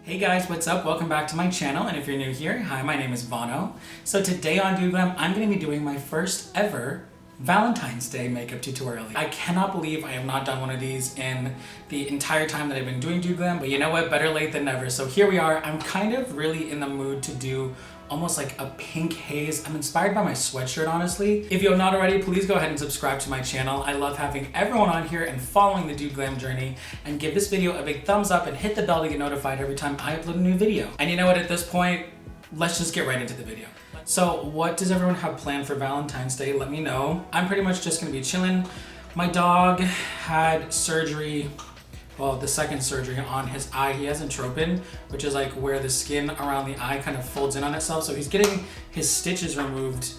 Hey guys, what's up? Welcome back to my channel, and if you're new here, hi, my name is VANO. So today on DudeGlam, I'm going to be doing my first ever Valentine's Day makeup tutorial. I cannot believe I have not done one of these in the entire time that I've been doing DudeGlam, but you know what? Better late than never. So here we are. I'm kind of really in the mood to do almost like a pink haze. I'm inspired by my sweatshirt, honestly. If you have not already, please go ahead and subscribe to my channel. I love having everyone on here and following the DudeGlam journey, and give this video a big thumbs up and hit the bell to get notified every time I upload a new video. And you know what, at this point, let's just get right into the video. So what does everyone have planned for Valentine's Day? Let me know. I'm pretty much just gonna be chilling. My dog had surgery, well, the second surgery on his eye. He has entropin, which is like where the skin around the eye kind of folds in on itself. So he's getting his stitches removed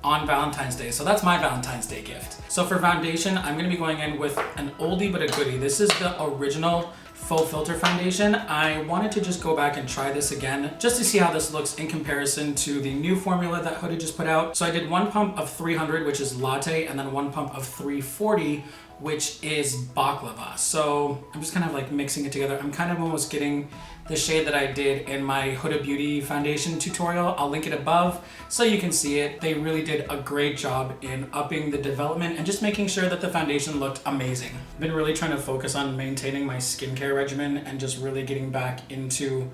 on Valentine's Day. So that's my Valentine's Day gift. So for foundation, I'm gonna be going in with an oldie but a goodie. This is the original faux filter foundation. I wanted to just go back and try this again just to see how this looks in comparison to the new formula that Huda just put out. So I did one pump of 300, which is latte, and then one pump of 340, which is baklava. So I'm just kind of like mixing it together. I'm kind of almost getting the shade that I did in my Huda Beauty foundation tutorial. I'll link it above so you can see it. They really did a great job in upping the development and just making sure that the foundation looked amazing. I've been really trying to focus on maintaining my skincare regimen and just really getting back into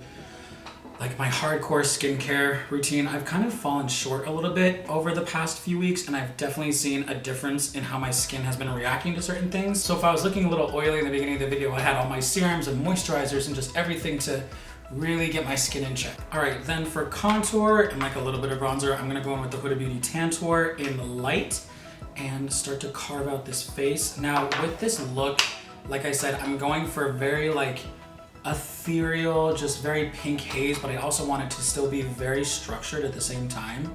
like my hardcore skincare routine. I've kind of fallen short a little bit over the past few weeks, and I've definitely seen a difference in how my skin has been reacting to certain things. So if I was looking a little oily in the beginning of the video, I had all my serums and moisturizers and just everything to really get my skin in check. All right, then for contour and like a little bit of bronzer, I'm gonna go in with the Huda Beauty Tantour in light and start to carve out this face. Now with this look, like I said, I'm going for very like ethereal, just very pink haze, but I also want it to still be very structured at the same time.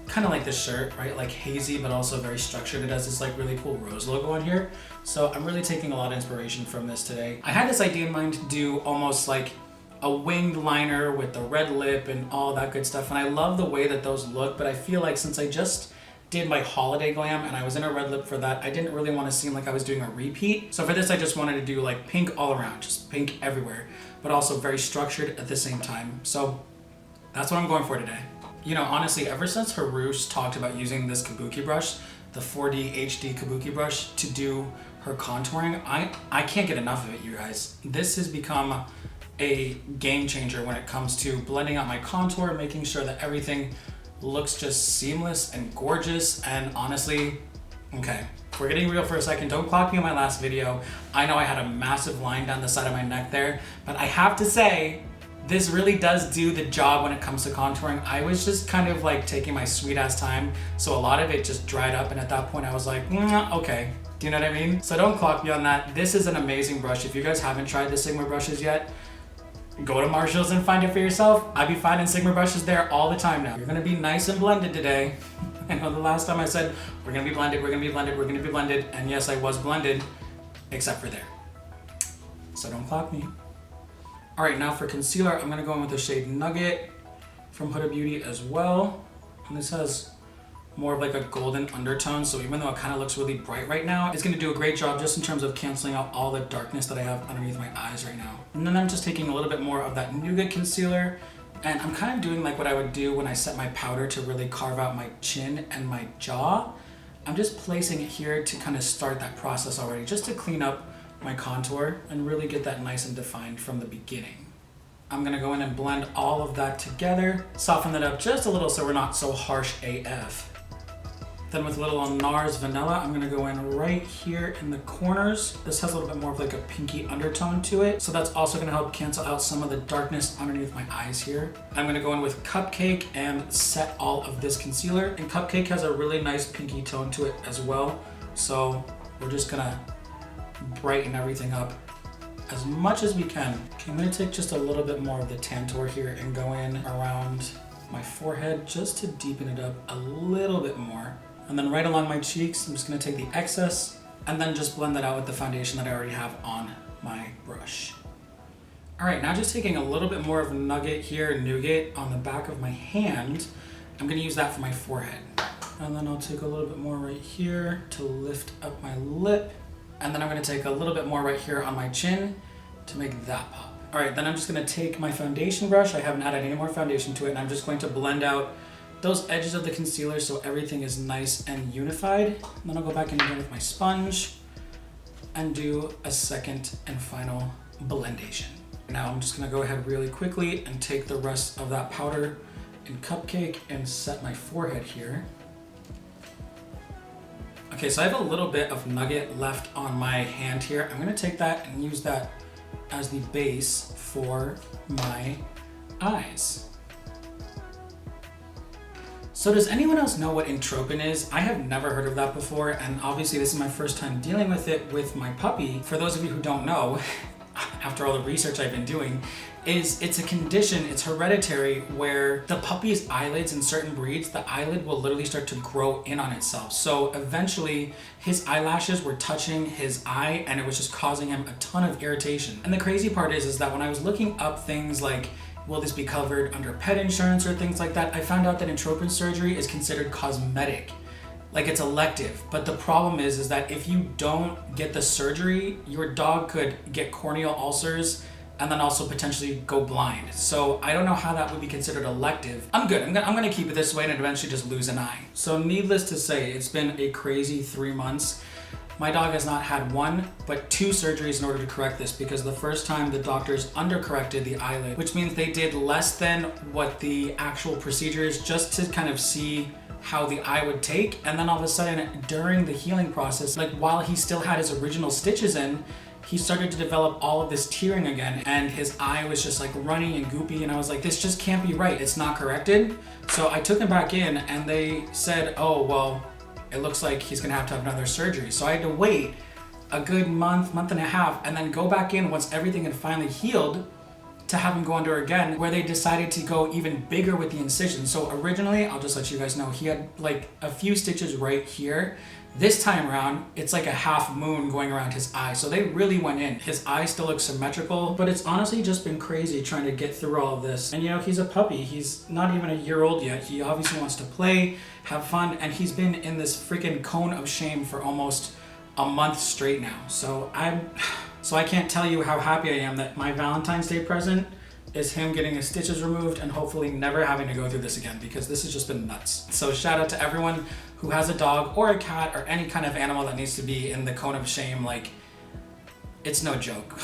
Kind of like the shirt, right? Like hazy, but also very structured. It has this like really cool rose logo on here. So I'm really taking a lot of inspiration from this today. I had this idea in mind to do almost like a winged liner with the red lip and all that good stuff. And I love the way that those look, but I feel like since I just did my holiday glam and I was in a red lip for that, I didn't really want to seem like I was doing a repeat. So for this, I just wanted to do like pink all around, just pink everywhere, but also very structured at the same time. So that's what I'm going for today. You know, honestly, ever since Harush talked about using this kabuki brush, the 4D HD kabuki brush, to do her contouring, I can't get enough of it, you guys. This has become a game changer when it comes to blending out my contour, making sure that everything looks just seamless and gorgeous. And honestly, okay, if we're getting real for a second, don't clock me on my last video. I know I had a massive line down the side of my neck there, but I have to say, this really does do the job when it comes to contouring. I was just kind of like taking my sweet ass time, so a lot of it just dried up, and at that point I was like, okay. Do you know what I mean? So don't clock me on that. This is an amazing brush. If you guys haven't tried the Sigma brushes yet, go to Marshall's and find it for yourself. I be finding Sigma brushes there all the time now. You're gonna be nice and blended today. I know the last time I said, we're gonna be blended, we're gonna be blended, we're gonna be blended, and yes, I was blended, except for there. So don't clock me. All right, now for concealer, I'm gonna go in with the shade Nugget from Huda Beauty as well. And this has more of like a golden undertone, so even though it kind of looks really bright right now, it's gonna do a great job just in terms of canceling out all the darkness that I have underneath my eyes right now. And then I'm just taking a little bit more of that Nougat concealer, and I'm kind of doing like what I would do when I set my powder to really carve out my chin and my jaw. I'm just placing it here to kind of start that process already, just to clean up my contour and really get that nice and defined from the beginning. I'm gonna go in and blend all of that together, soften that up just a little so we're not so harsh AF. Then with a little on NARS Vanilla, I'm gonna go in right here in the corners. This has a little bit more of like a pinky undertone to it, so that's also gonna help cancel out some of the darkness underneath my eyes here. I'm gonna go in with Cupcake and set all of this concealer. And Cupcake has a really nice pinky tone to it as well, so we're just gonna brighten everything up as much as we can. Okay, I'm gonna take just a little bit more of the Tantour here and go in around my forehead just to deepen it up a little bit more. And then right along my cheeks, I'm just gonna take the excess and then just blend that out with the foundation that I already have on my brush. All right, now just taking a little bit more of Nugget here, Nougat, on the back of my hand. I'm gonna use that for my forehead. And then I'll take a little bit more right here to lift up my lip. And then I'm gonna take a little bit more right here on my chin to make that pop. All right, then I'm just gonna take my foundation brush. I haven't added any more foundation to it, and I'm just going to blend out those edges of the concealer so everything is nice and unified. And then I'll go back in again with my sponge and do a second and final blendation. Now I'm just gonna go ahead really quickly and take the rest of that powder in Cupcake and set my forehead here. Okay, so I have a little bit of nugget left on my hand here. I'm gonna take that and use that as the base for my eyes. So does anyone else know what entropin is? I have never heard of that before, and obviously this is my first time dealing with it with my puppy. For those of you who don't know, after all the research I've been doing, it's a condition, it's hereditary, where the puppy's eyelids in certain breeds, the eyelid will literally start to grow in on itself. So eventually his eyelashes were touching his eye and it was just causing him a ton of irritation. And the crazy part is that when I was looking up things like, will this be covered under pet insurance or things like that, I found out that entropin surgery is considered cosmetic. Like, it's elective, but the problem is that if you don't get the surgery, your dog could get corneal ulcers and then also potentially go blind. So I don't know how that would be considered elective. I'm good, I'm gonna keep it this way and eventually just lose an eye. So needless to say, it's been a crazy 3 months. My dog has not had 1, but 2 surgeries in order to correct this, because the first time the doctors undercorrected the eyelid, which means they did less than what the actual procedure is, just to kind of see how the eye would take. And then all of a sudden during the healing process, like while he still had his original stitches in, he started to develop all of this tearing again, and his eye was just like runny and goopy, and I was like, this just can't be right, it's not corrected. So I took him back in and they said, oh, well, it looks like he's gonna have to have another surgery. So I had to wait a good month and a half, and then go back in once everything had finally healed to have him go under again, where they decided to go even bigger with the incision. So originally, I'll just let you guys know, he had like a few stitches right here. This time around, it's like a half moon going around his eye. So they really went in. His eye still looks symmetrical, but it's honestly just been crazy trying to get through all of this. And you know, he's a puppy. He's not even a year old yet. He obviously wants to play, have fun, and he's been in this freaking cone of shame for almost a month straight now. So I can't tell you how happy I am that my Valentine's Day present is him getting his stitches removed and hopefully never having to go through this again, because this has just been nuts. So shout out to everyone who has a dog or a cat or any kind of animal that needs to be in the cone of shame. Like, it's no joke.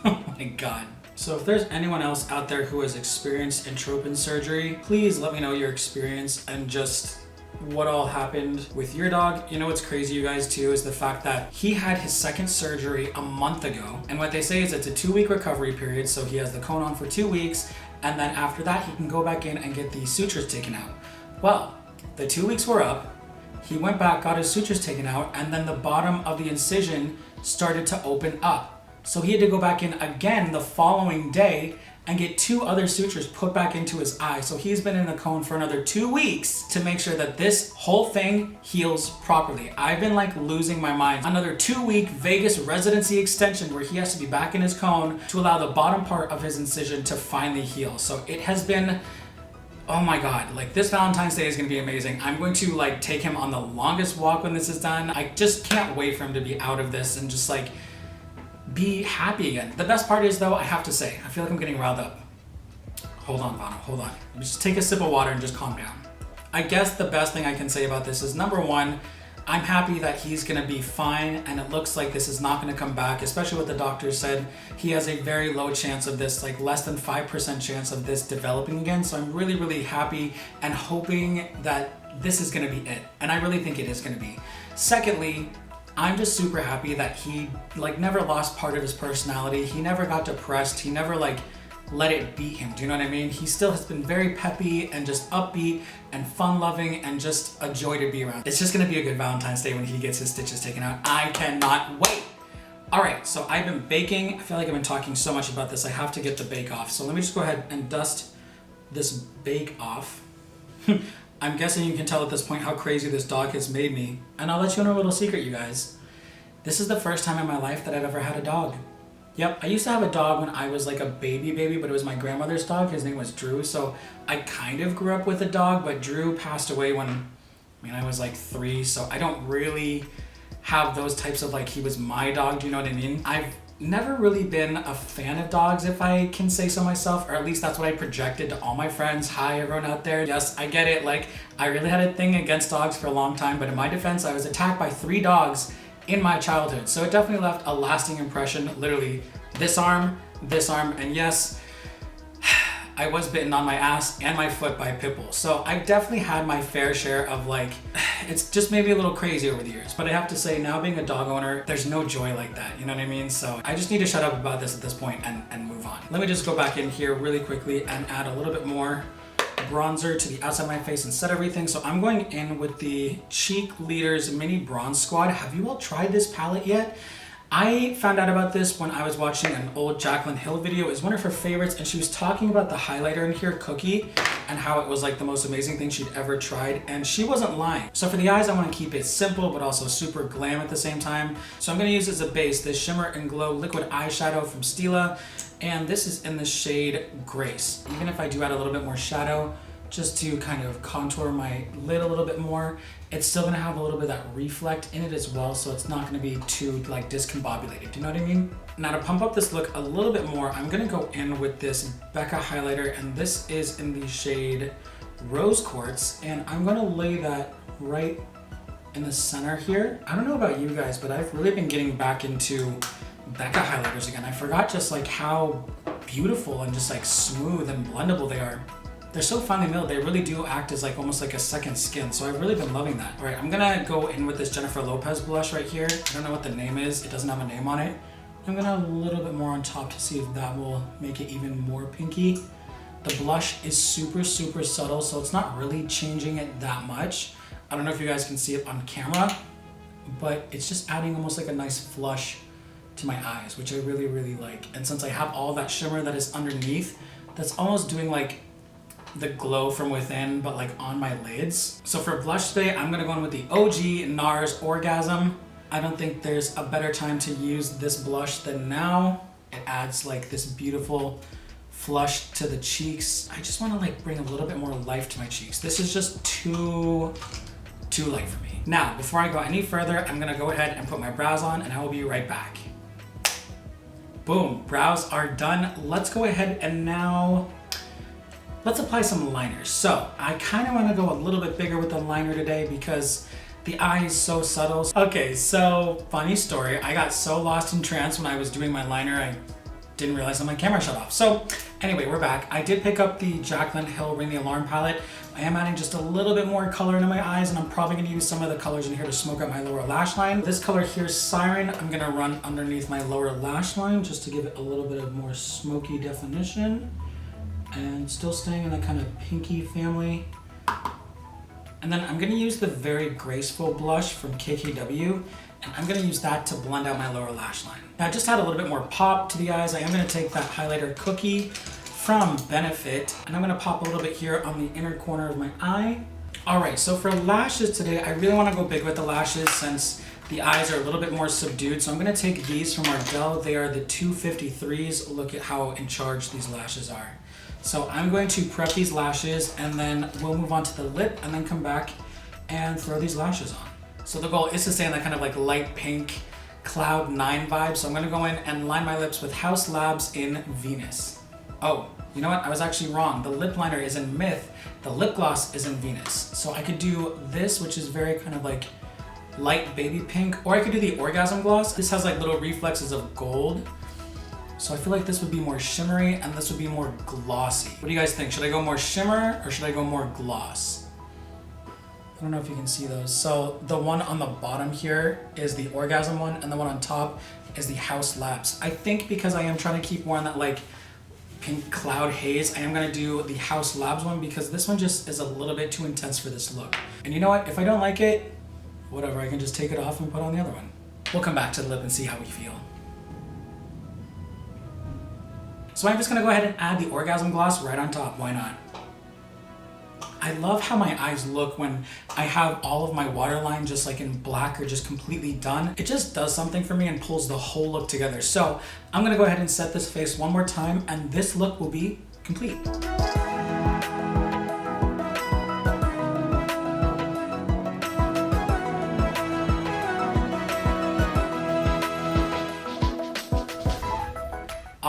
Oh my God. So if there's anyone else out there who has experienced entropin surgery, please let me know your experience and just what all happened with your dog. You know what's crazy, you guys, too, is the fact that he had his second surgery a month ago. And what they say is it's a 2-week recovery period. So he has the cone on for 2 weeks. And then after that, he can go back in and get the sutures taken out. Well, the 2 weeks were up. He went back, got his sutures taken out, and then the bottom of the incision started to open up. So he had to go back in again the following day and get 2 other sutures put back into his eye. So he's been in the cone for another 2 weeks to make sure that this whole thing heals properly. I've been like losing my mind. Another 2-week Vegas residency extension where he has to be back in his cone to allow the bottom part of his incision to finally heal. So it has been, oh my God, like this Valentine's Day is gonna be amazing. I'm going to like take him on the longest walk when this is done. I just can't wait for him to be out of this and just like be happy again. The best part is though, I have to say, I feel like I'm getting riled up. Hold on, VANO, hold on. Just take a sip of water and just calm down. I guess the best thing I can say about this is, number one, I'm happy that he's gonna be fine, and it looks like this is not gonna come back, especially what the doctor said. He has a very low chance of this, like less than 5% chance of this developing again. So I'm really, really happy and hoping that this is gonna be it. And I really think it is gonna be. Secondly, I'm just super happy that he like never lost part of his personality. He never got depressed. He never like let it beat him. Do you know what I mean? He still has been very peppy and just upbeat and fun loving and just a joy to be around. It's just gonna be a good Valentine's Day when he gets his stitches taken out. I cannot wait. All right, so I've been baking. I feel like I've been talking so much about this. I have to get the bake off. So let me just go ahead and dust this bake off. I'm guessing you can tell at this point how crazy this dog has made me. And I'll let you know a little secret, you guys. This is the first time in my life that I've ever had a dog. Yep, I used to have a dog when I was like a baby, but it was my grandmother's dog. His name was Drew. So I kind of grew up with a dog, but Drew passed away when, I was like 3. So I don't really have those types of like, he was my dog, do you know what I mean? I've never really been a fan of dogs, if I can say so myself, or at least that's what I projected to all my friends. Hi, everyone out there. Yes, I get it. Like, I really had a thing against dogs for a long time, but in my defense, I was attacked by 3 dogs in my childhood. So it definitely left a lasting impression. Literally, this arm, and yes, I was bitten on my ass and my foot by a pit bull. So I definitely had my fair share of like, it's just made me a little crazy over the years. But I have to say, now being a dog owner, there's no joy like that. You know what I mean? So I just need to shut up about this at this point and move on. Let me just go back in here really quickly and add a little bit more bronzer to the outside of my face and set everything. So I'm going in with the Cheek Leaders Mini Bronze Squad. Have you all tried this palette yet? I found out about this when I was watching an old Jaclyn Hill video. It was one of her favorites, and she was talking about the highlighter in here, Cookie, and how it was like the most amazing thing she'd ever tried, and she wasn't lying. So for the eyes, I want to keep it simple, but also super glam at the same time. So I'm going to use as a base this Shimmer and Glow liquid eyeshadow from Stila, and this is in the shade Grace. Even if I do add a little bit more shadow, just to kind of contour my lid a little bit more, it's still gonna have a little bit of that reflect in it as well, so it's not gonna be too like discombobulated, do you know what I mean? Now to pump up this look a little bit more, I'm gonna go in with this Becca highlighter, and this is in the shade Rose Quartz, and I'm gonna lay that right in the center here. I don't know about you guys, but I've really been getting back into Becca highlighters again. I forgot just like how beautiful and just like smooth and blendable they are. They're so finely milled, they really do act as like almost like a second skin, so I've really been loving that. All right, I'm gonna go in with this Jennifer Lopez blush right here. I don't know what the name is, it doesn't have a name on it. I'm gonna add a little bit more on top to see if that will make it even more pinky. The blush is super, super subtle, so it's not really changing it that much. I don't know if you guys can see it on camera, but it's just adding almost like a nice flush to my eyes, which I really, really like. And since I have all that shimmer that is underneath, that's almost doing like the glow from within, but like on my lids. So for blush today, I'm gonna go in with the OG NARS Orgasm. I don't think there's a better time to use this blush than now. It adds like this beautiful flush to the cheeks. I just wanna like bring a little bit more life to my cheeks. This is just too light for me. Now, before I go any further, I'm gonna go ahead and put my brows on, and I will be right back. Boom, brows are done. Let's go ahead and now let's apply some liners. So I kind of want to go a little bit bigger with the liner today because the eye is so subtle. Okay, so funny story. I got so lost in trance when I was doing my liner, I didn't realize that my camera shut off. So anyway, we're back. I did pick up the Jaclyn Hill Ring the Alarm palette. I am adding just a little bit more color into my eyes, and I'm probably going to use some of the colors in here to smoke out my lower lash line. This color here, Siren, I'm going to run underneath my lower lash line just to give it a little bit of more smoky definition. And still staying in that kind of pinky family. And then I'm gonna use the Very Graceful blush from KKW, and I'm gonna use that to blend out my lower lash line. Now just add a little bit more pop to the eyes. I am gonna take that highlighter Cookie from Benefit, and I'm gonna pop a little bit here on the inner corner of my eye. All right, so for lashes today, I really wanna go big with the lashes since the eyes are a little bit more subdued. So I'm gonna take these from Ardell. They are the 253s. Look at how in charge these lashes are. So I'm going to prep these lashes, and then we'll move on to the lip and then come back and throw these lashes on. So the goal is to stay in that kind of like light pink Cloud 9 vibe. So I'm gonna go in and line my lips with House Labs in Venus. Oh, you know what? I was actually wrong. The lip liner is in Myth. The lip gloss is in Venus. So I could do this, which is very kind of like light baby pink, or I could do the Orgasm gloss. This has like little reflexes of gold. So I feel like this would be more shimmery and this would be more glossy. What do you guys think? Should I go more shimmer or should I go more gloss? I don't know if you can see those. So the one on the bottom here is the Orgasm one, and the one on top is the House Labs. I think because I am trying to keep more on that like pink cloud haze, I am gonna do the House Labs one because this one just is a little bit too intense for this look. And you know what? If I don't like it, whatever, I can just take it off and put on the other one. We'll come back to the lip and see how we feel. So I'm just gonna go ahead and add the Orgasm gloss right on top, why not? I love how my eyes look when I have all of my waterline just like in black or just completely done. It just does something for me and pulls the whole look together. So I'm gonna go ahead and set this face one more time, and this look will be complete.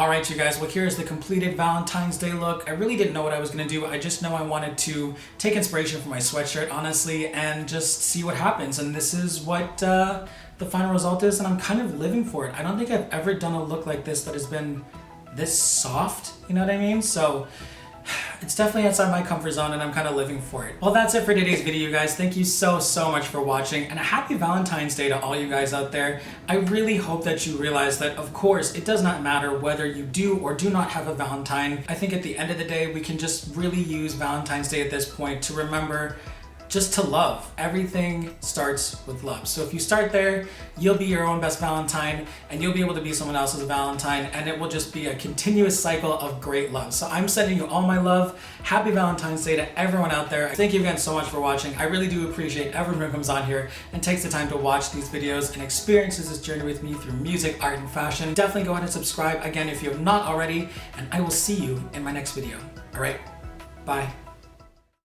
Alright you guys, well here's the completed Valentine's Day look. I really didn't know what I was going to do. I just know I wanted to take inspiration from my sweatshirt, honestly, and just see what happens. And this is what the final result is, and I'm kind of living for it. I don't think I've ever done a look like this that has been this soft, you know what I mean? So it's definitely outside my comfort zone and I'm kind of living for it. Well, that's it for today's video, you guys. Thank you so much for watching, and a happy Valentine's Day to all you guys out there. I really hope that you realize that, of course, it does not matter whether you do or do not have a Valentine. I think at the end of the day, we can just really use Valentine's Day at this point to remember just to love. Everything starts with love. So if you start there, you'll be your own best Valentine, and you'll be able to be someone else's Valentine, and it will just be a continuous cycle of great love. So I'm sending you all my love. Happy Valentine's Day to everyone out there. Thank you again so much for watching. I really do appreciate everyone who comes on here and takes the time to watch these videos and experiences this journey with me through music, art, and fashion. Definitely go ahead and subscribe again if you have not already, and I will see you in my next video. All right, bye.